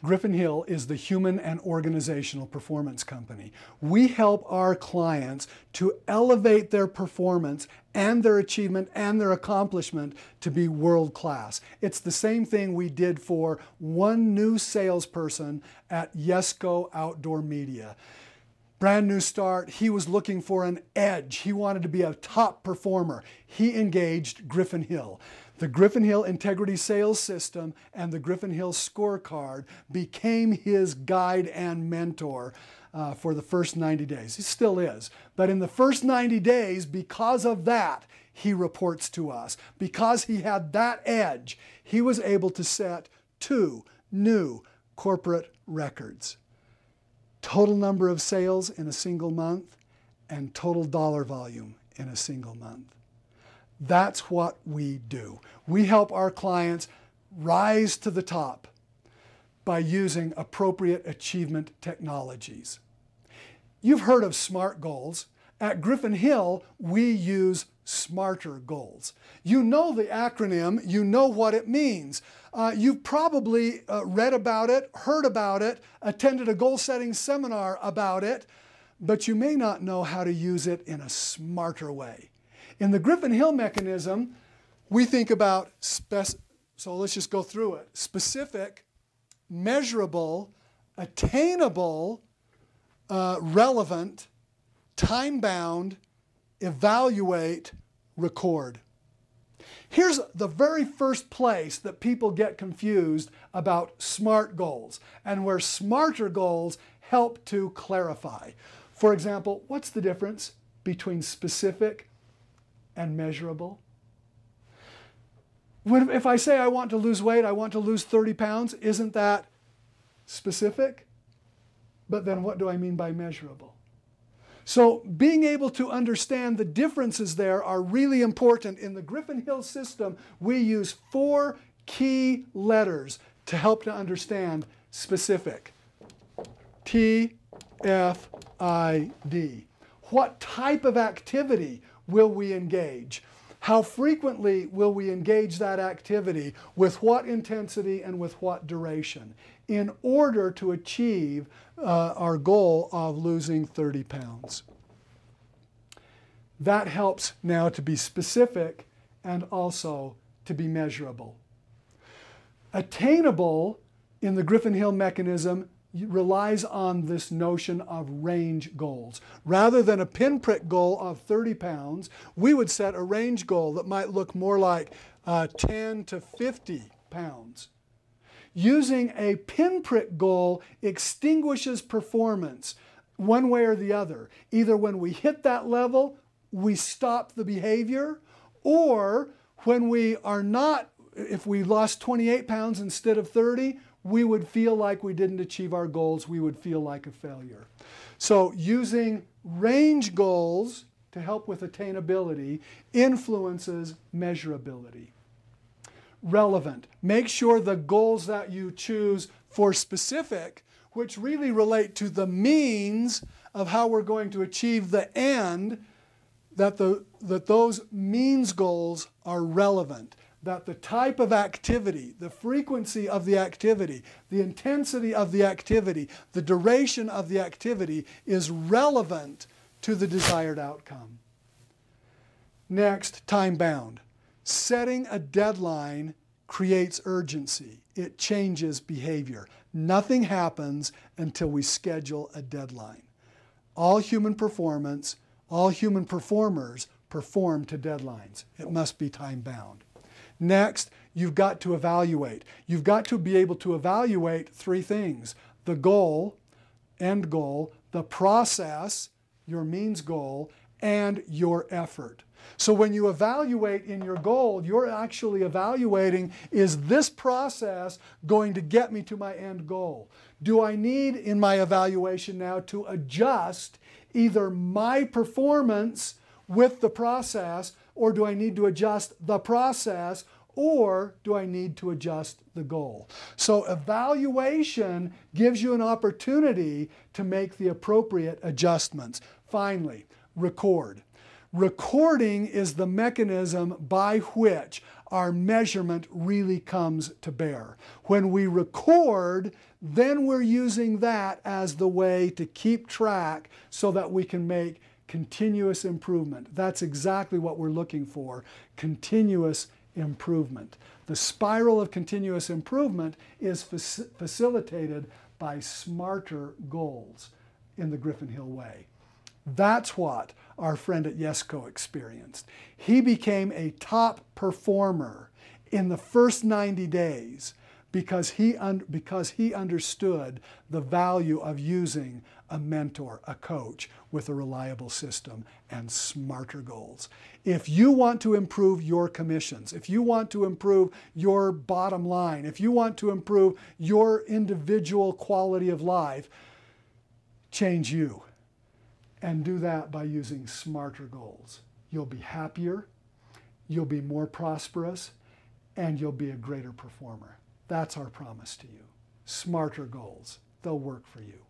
Griffin Hill is the human and organizational performance company. We help our clients to elevate their performance and their achievement and their accomplishment to be world class. It's the same thing we did for one new salesperson at Yesco Outdoor Media. Brand new start, he was looking for an edge. He wanted to be a top performer. He engaged Griffin Hill. The Griffin Hill Integrity Sales System and the Griffin Hill Scorecard became his guide and mentor for the first 90 days. He still is. But in the first 90 days, because of that, he reports to us. Because he had that edge, he was able to set 2 new corporate records. Total number of sales in a single month and total dollar volume in a single month. That's what we do. We help our clients rise to the top by using appropriate achievement technologies. You've heard of SMART goals. At Griffin Hill, we use SMARTer goals. You know the acronym, you know what it means. You've probably read about it, heard about it, attended a goal-setting seminar about it, but you may not know how to use it in a smarter way. In the Griffin Hill mechanism, we think about, so let's just go through it. Specific, measurable, attainable, relevant, time-bound, evaluate, record. Here's the very first place that people get confused about SMART goals and where SMARTer goals help to clarify. For example, what's the difference between specific and measurable? If I say I want to lose weight, I want to lose 30 pounds, isn't that specific? But then what do I mean by measurable? So being able to understand the differences there are really important. In the Griffin Hill system, we use 4 key letters to help to understand specific. T, F, I, D. What type of activity will we engage? How frequently will we engage that activity? With what intensity and with what duration? In order to achieve our goal of losing 30 pounds. That helps now to be specific and also to be measurable. Attainable in the Griffin Hill mechanism relies on this notion of range goals. Rather than a pinprick goal of 30 pounds, we would set a range goal that might look more like 10 to 50 pounds. Using a pinprick goal extinguishes performance one way or the other. Either when we hit that level, we stop the behavior, or when we are not, if we lost 28 pounds instead of 30, we would feel like we didn't achieve our goals. We would feel like a failure. So using range goals to help with attainability influences measurability. Relevant. Make sure the goals that you choose for specific, which really relate to the means of how we're going to achieve the end, that those means goals are relevant. That the type of activity, the frequency of the activity, the intensity of the activity, the duration of the activity is relevant to the desired outcome. Next, time-bound. Setting a deadline creates urgency. It changes behavior. Nothing happens until we schedule a deadline. All human performance, all human performers perform to deadlines. It must be time-bound. Next, you've got to evaluate. You've got to be able to evaluate 3 things. The goal, end goal, the process, your means goal, and your effort. So when you evaluate in your goal, you're actually evaluating, is this process going to get me to my end goal? Do I need in my evaluation now to adjust either my performance with the process, or do I need to adjust the process, or do I need to adjust the goal? So evaluation gives you an opportunity to make the appropriate adjustments. Finally, record. Recording is the mechanism by which our measurement really comes to bear. When we record, then we're using that as the way to keep track so that we can make continuous improvement. That's exactly what we're looking for, continuous improvement. The spiral of continuous improvement is facilitated by smarter goals in the Griffin Hill way. That's what our friend at Yesco experienced. He became a top performer in the first 90 days because he understood the value of using a mentor, a coach, with a reliable system and smarter goals. If you want to improve your commissions, if you want to improve your bottom line, if you want to improve your individual quality of life, change you. And do that by using smarter goals. You'll be happier, you'll be more prosperous, and you'll be a greater performer. That's our promise to you. Smarter goals. They'll work for you.